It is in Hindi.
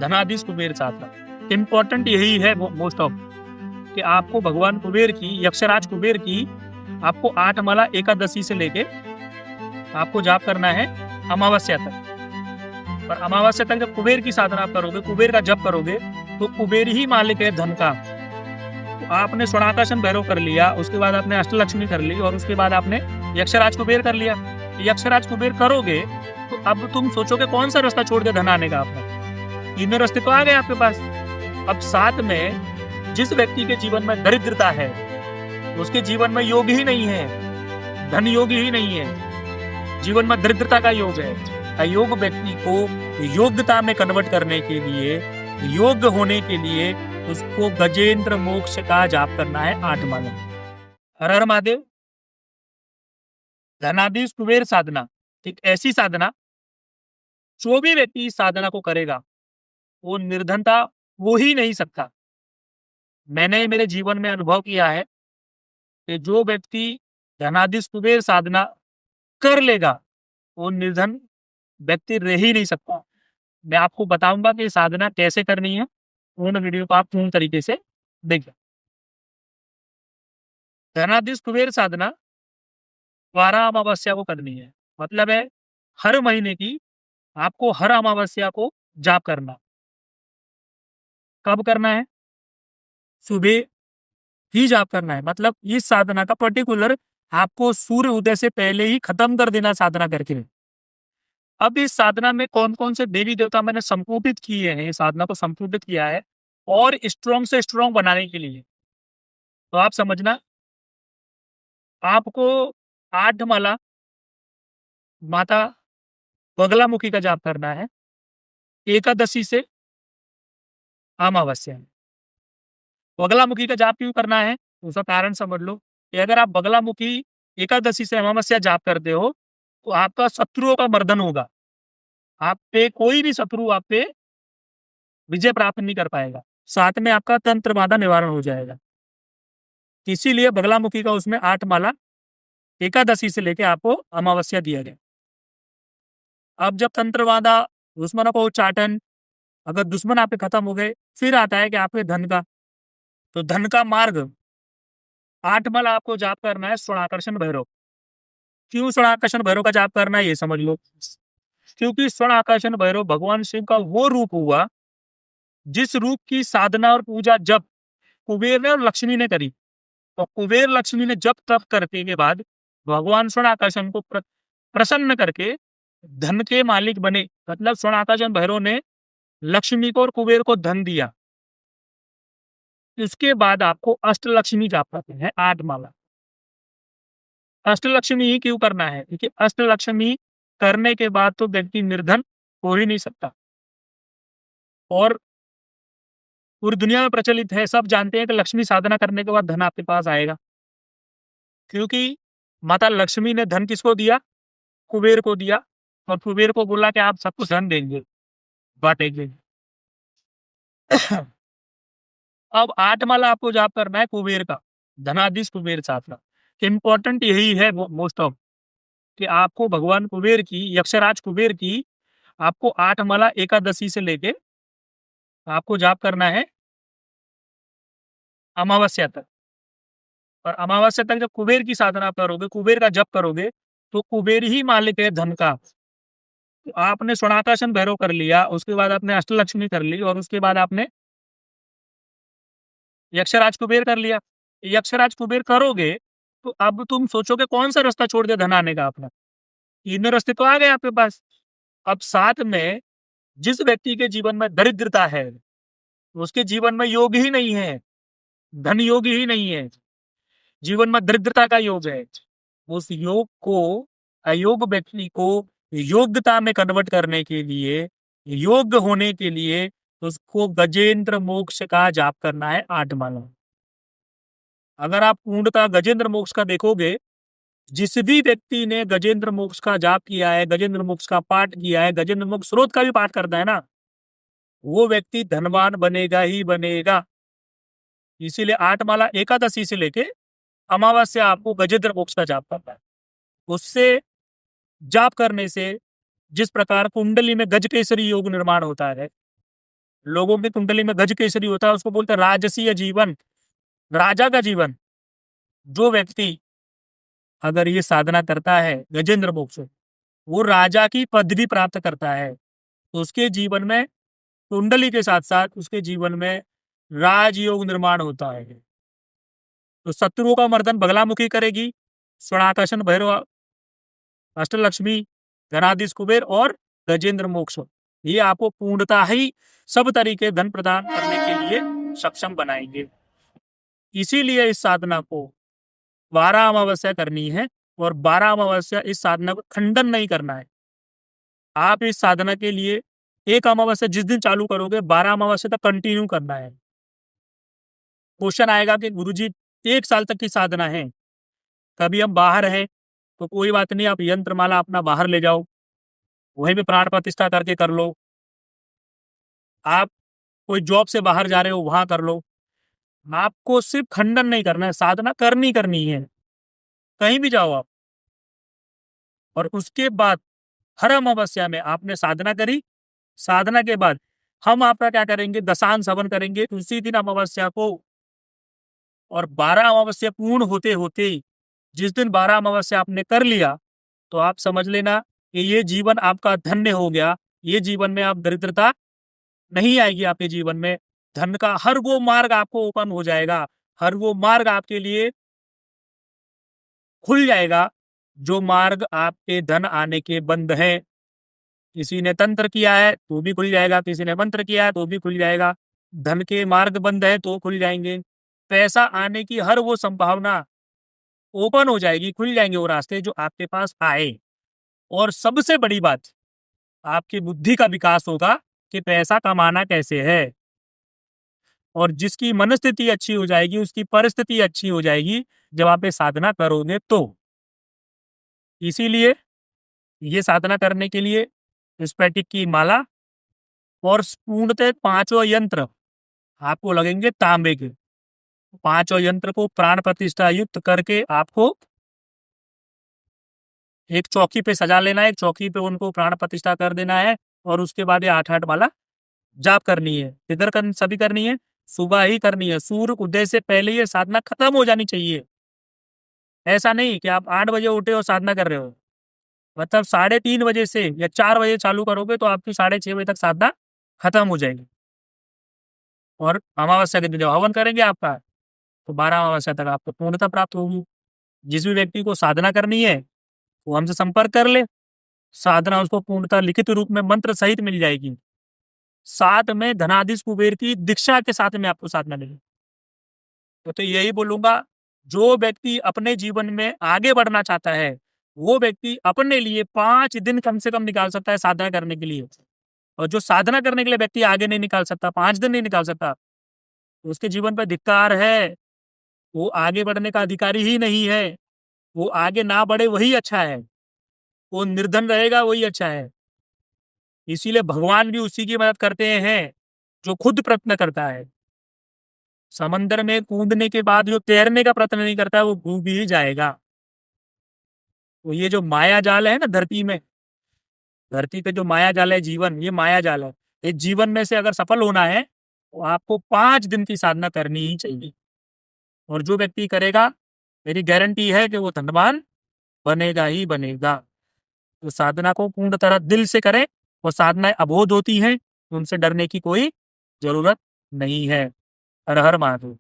धनाधीश कुबेर साधना। इम्पोर्टेंट यही है मोस्ट ऑफ कि आपको भगवान कुबेर की, यक्षराज कुबेर की आपको 8 माला एकादशी से लेके आपको जाप करना है अमावस्या तक। और अमावस्या तक जब कुबेर की साधना आप करोगे, कुबेर का जप करोगे, तो कुबेर ही मालिक है धन का। तो आपने स्वर्णाकर्षण भैरव कर लिया, उसके बाद आपने अष्टलक्ष्मी कर ली, और उसके बाद आपने यक्षराज कुबेर कर लिया। यक्षराज कुबेर करोगे तो अब तुम सोचोगे कौन सा रास्ता छोड़ के धन आने का आपका। तीनों रास्ते तो आ गए आपके पास। अब साथ में जिस व्यक्ति के जीवन में दरिद्रता है, उसके जीवन में योग ही नहीं है, धन योग ही नहीं है, जीवन में दरिद्रता का योग है। अयोग व्यक्ति को योग्यता में कन्वर्ट करने के लिए, योग्य होने के लिए उसको गजेंद्र मोक्ष का जाप करना है 8 माला। हर हर महादेव। धनाधीश कुबेर साधना एक ऐसी साधना, जो भी व्यक्ति इस साधना को करेगा वो निर्धनता हो ही नहीं सकता। मैंने मेरे जीवन में अनुभव किया है कि जो व्यक्ति धनाधीश कुबेर साधना कर लेगा वो निर्धन व्यक्ति रह ही नहीं सकता। मैं आपको बताऊंगा कि साधना कैसे करनी है। पूर्ण वीडियो को आप पूर्ण तरीके से देखिए। धनाधीश कुबेर साधना 12 अमावस्या को करनी है। मतलब है हर महीने की आपको हर अमावस्या को जाप करना। कब करना है? सुबह ही जाप करना है। मतलब इस साधना का पर्टिकुलर आपको सूर्य उदय से पहले ही खत्म कर देना साधना करके। अब इस साधना में कौन कौन से देवी देवता मैंने संपूजित किए हैं, इस साधना को संपूजित किया है और स्ट्रॉन्ग से स्ट्रॉन्ग बनाने के लिए। तो आप समझना, आपको 8 माला माता बगलामुखी का जाप करना है एकादशी से अमावस्या में। बगलामुखी का जाप क्यों करना है उसका कारण समझ लो कि अगर आप बगलामुखी एकादशी से अमावस्या जाप करते हो तो आपका शत्रुओं का मर्दन होगा। आप पे कोई भी शत्रु आप पे विजय प्राप्त नहीं कर पाएगा। साथ में आपका तंत्र बाधा निवारण हो जाएगा। इसीलिए बगलामुखी का उसमें 8 माला एकादशी से लेके आपको अमावस्या दिया गया। अब जब तंत्र बाधा, दुश्मनों को उच्चाटन, अगर दुश्मन आप पे खत्म हो गए, फिर आता है कि आपके धन का। तो धन का मार्ग 8 माला आपको जाप करना है स्वर्णाकर्षण भैरव। क्यों स्वर्णाकर्षण भैरव का जाप करना है ये समझ लो। क्योंकि स्वर्णाकर्षण भैरव भगवान शिव का वो रूप हुआ जिस रूप की साधना और पूजा जब कुबेर ने और लक्ष्मी ने करी। तो कुबेर लक्ष्मी ने जब तप करने के बाद भगवान स्वर्णाकर्षण को प्रसन्न करके धन के मालिक बने। मतलब स्वर्णाकर्षण भैरव ने लक्ष्मी को और कुबेर को धन दिया। इसके बाद आपको अष्टलक्ष्मी जाप करते हैं 8 माला। अष्टलक्ष्मी ही क्यों करना है? क्योंकि अष्टलक्ष्मी करने के बाद तो व्यक्ति निर्धन हो ही नहीं सकता। और पूरी दुनिया में प्रचलित है, सब जानते हैं कि लक्ष्मी साधना करने के बाद धन आपके पास आएगा। क्योंकि माता लक्ष्मी ने धन किसको दिया? कुबेर को दिया। और कुबेर को बोला कि आप सबको धन देंगे, बांटेंगे। अब 8 माला आपको जाप करना है कुबेर का, धनाधीश कुबेर साधना। इम्पोर्टेंट यही है मोस्ट ऑफ कि आपको भगवान कुबेर की, यक्षराज कुबेर की आपको 8 माला एकादशी से लेके आपको जाप करना है अमावस्या तक। और अमावस्या तक जब कुबेर की साधना करोगे, कुबेर का जप करोगे, तो कुबेर ही मालिक है धन का। तो आपने स्वर्णाकर्षण भैरव कर लिया, उसके बाद आपने अष्टलक्ष्मी कर ली, और उसके बाद आपने यक्षराज कुबेर कर लिया। यक्षराज कुबेर करोगे तो अब तुम सोचोगे कौन सा रास्ता छोड़ के धन आने का अपना। तीनों रास्ते तो आ गए आपके पास। अब साथ में जिस व्यक्ति के जीवन में दरिद्रता है, उसके जीवन में योग ही नहीं है, धन योग ही नहीं है, जीवन में दरिद्रता का योग है। उस योग को, अयोग व्यक्ति को योग्यता में कन्वर्ट करने के लिए, योग्य होने के लिए उसको गजेंद्र मोक्ष का जाप करना है 8 माला। अगर आप पूर्णतः गजेंद्र मोक्ष का देखोगे, जिस भी व्यक्ति ने गजेंद्र मोक्ष का जाप किया है, गजेंद्र मोक्ष का पाठ किया है, गजेंद्र मोक्ष स्रोत का भी पाठ करता है ना, वो व्यक्ति धनवान बनेगा ही बनेगा। इसीलिए 8 माला एकादशी से लेके अमावस्या आपको गजेंद्र मोक्ष का जाप करना है। उससे जाप करने से जिस प्रकार कुंडली में गजकेसरी योग निर्माण होता है, लोगों की कुंडली में गज केसरी होता है, उसको बोलते हैं राजसीय जीवन, राजा का जीवन। जो व्यक्ति अगर ये साधना करता है गजेंद्र मोक्ष, वो राजा की पदवी प्राप्त करता है, तो उसके जीवन में कुंडली के साथ साथ उसके जीवन में राजयोग निर्माण होता है। तो शत्रुओं का मर्दन बगलामुखी करेगी स्वर्णाकर्षण भैरव, अष्टलक्ष्मी, धनाधीश कुबेर और गजेंद्र मोक्ष, ये आपको पूर्णता ही सब तरीके धन प्रदान करने के लिए सक्षम बनाएंगे। इसीलिए इस साधना को 12 अमावस्या करनी है, और 12 अमावस्या इस साधना को खंडन नहीं करना है। आप इस साधना के लिए एक अमावस्या जिस दिन चालू करोगे 12 अमावस्या तक कंटिन्यू करना है। क्वेश्चन आएगा कि गुरुजी 1 साल तक की साधना है, कभी हम बाहर हैं तो कोई बात नहीं, आप यंत्रमाला अपना बाहर ले जाओ, वहीं पे प्राण प्रतिष्ठा करके कर लो। आप कोई जॉब से बाहर जा रहे हो, वहां कर लो। आपको सिर्फ खंडन नहीं करना है, साधना करनी है, कहीं भी जाओ आप। और उसके बाद हर अमावस्या में आपने साधना करी, साधना के बाद हम आपका क्या करेंगे, दशांश हवन करेंगे उसी दिन अमावस्या को। और 12 अमावस्या पूर्ण होते होते, जिस दिन 12 अमावस्या आपने कर लिया, तो आप समझ लेना कि ये जीवन आपका धन्य हो गया। ये जीवन में आप दरिद्रता नहीं आएगी, आपके जीवन में धन का हर वो मार्ग आपको ओपन हो जाएगा, हर वो मार्ग आपके लिए खुल जाएगा जो मार्ग आपके धन आने के बंद है। किसी ने तंत्र किया है तो भी खुल जाएगा, किसी ने मंत्र किया है तो भी खुल जाएगा। धन के मार्ग बंद है तो खुल जाएंगे। पैसा आने की हर वो संभावना ओपन हो जाएगी, खुल जाएंगे वो रास्ते जो आपके पास आए। और सबसे बड़ी बात, आपकी बुद्धि का विकास होगा कि पैसा कमाना कैसे है। और जिसकी मनस्थिति अच्छी हो जाएगी, उसकी परिस्थिति अच्छी हो जाएगी जब आप ये साधना करोगे तो। इसीलिए ये साधना करने के लिए स्फटिक की माला और पूर्णतः 5 यंत्र आपको लगेंगे तांबे के। 5 यंत्र को प्राण प्रतिष्ठा युक्त करके आपको एक चौकी पे सजा लेना है, एक चौकी पे उनको प्राण प्रतिष्ठा कर देना है। और उसके बाद ये 8-8 माला जाप करनी है। किधर सभी करनी है, सुबह ही करनी है, सूर्य उदय से पहले ये साधना खत्म हो जानी चाहिए। ऐसा नहीं कि आप 8 बजे उठे और साधना कर रहे हो, मतलब 3:30 बजे से या 4 बजे चालू करोगे तो आपकी 6:30 बजे तक साधना खत्म हो जाएगी। और अमावस्या के दिन जब हवन करेंगे आपका, तो 12 अमावस्या तक आपको पूर्णता प्राप्त होगी। जिस भी व्यक्ति को साधना करनी है वो हमसे संपर्क कर ले, साधना उसको पूर्णता लिखित रूप में मंत्र सहित मिल जाएगी। साथ में धनाधीश कुबेर की दीक्षा के साथ में आपको साधना मिलेगी। तो यही बोलूंगा, जो व्यक्ति अपने जीवन में आगे बढ़ना चाहता है वो व्यक्ति अपने लिए 5 दिन कम से कम निकाल सकता है साधना करने के लिए। और जो साधना करने के लिए व्यक्ति आगे नहीं निकाल सकता, 5 दिन नहीं निकाल सकता, तो उसके जीवन पर धिक्कार है। वो आगे बढ़ने का अधिकारी ही नहीं है। वो आगे ना बढ़े वही अच्छा है, वो निर्धन रहेगा वही अच्छा है। इसीलिए भगवान भी उसी की मदद करते हैं जो खुद प्रयत्न करता है। समंदर में कूदने के बाद जो तैरने का प्रयत्न नहीं करता है वो डूब ही जाएगा। तो ये जो माया जाल है ना धरती पे जो माया जाल है जीवन, ये माया जाल है। इस जीवन में से अगर सफल होना है तो आपको 5 दिन की साधना करनी ही चाहिए। और जो व्यक्ति करेगा, मेरी गारंटी है कि वो धनवान बनेगा ही बनेगा। तो साधना को पूर्ण तरह दिल से करें। और साधनाएं अबोध होती हैं, उनसे डरने की कोई जरूरत नहीं है। हर हर महादेव।